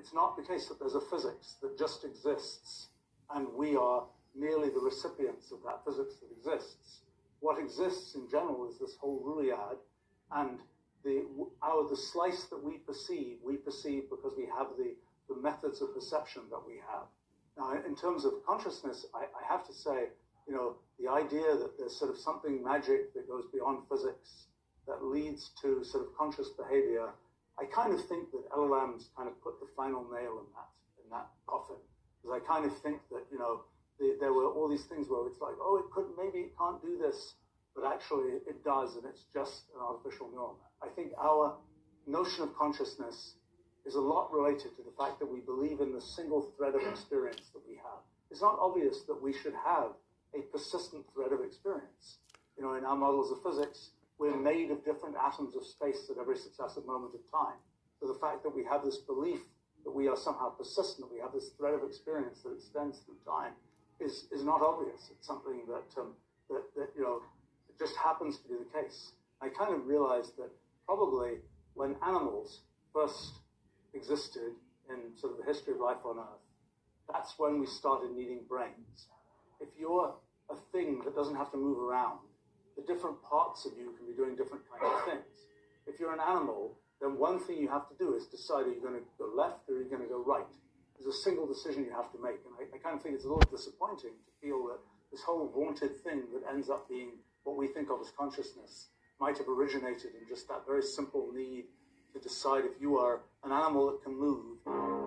it's not the case that there's a physics that just exists and we are merely the recipients of that physics that exists. What exists in general is this whole ruliad, and the slice that we perceive because we have the methods of perception that we have. Now, in terms of consciousness, I have to say, the idea that there's sort of something magic that goes beyond physics that leads to sort of conscious behavior, I kind of think that LLMs kind of put the final nail in that coffin. Because I kind of think that, there were all these things where it's like, oh, maybe it can't do this, but actually it does, and it's just an artificial neural net. I think our notion of consciousness is a lot related to the fact that we believe in the single thread of experience that we have. It's not obvious that we should have a persistent thread of experience. In our models of physics, we're made of different atoms of space at every successive moment of time. So the fact that we have this belief that we are somehow persistent, we have this thread of experience that extends through time, is not obvious. It's something that it just happens to be the case. I kind of realized that probably when animals first existed in sort of the history of life on Earth, that's when we started needing brains. If you're a thing that doesn't have to move around, the different parts of you can be doing different kinds of things. If you're an animal, then one thing you have to do is decide, are you going to go left or are you going to go right? There's a single decision you have to make. And I kind of think it's a little disappointing to feel that this whole vaunted thing that ends up being what we think of as consciousness might have originated in just that very simple need to decide if you are an animal that can move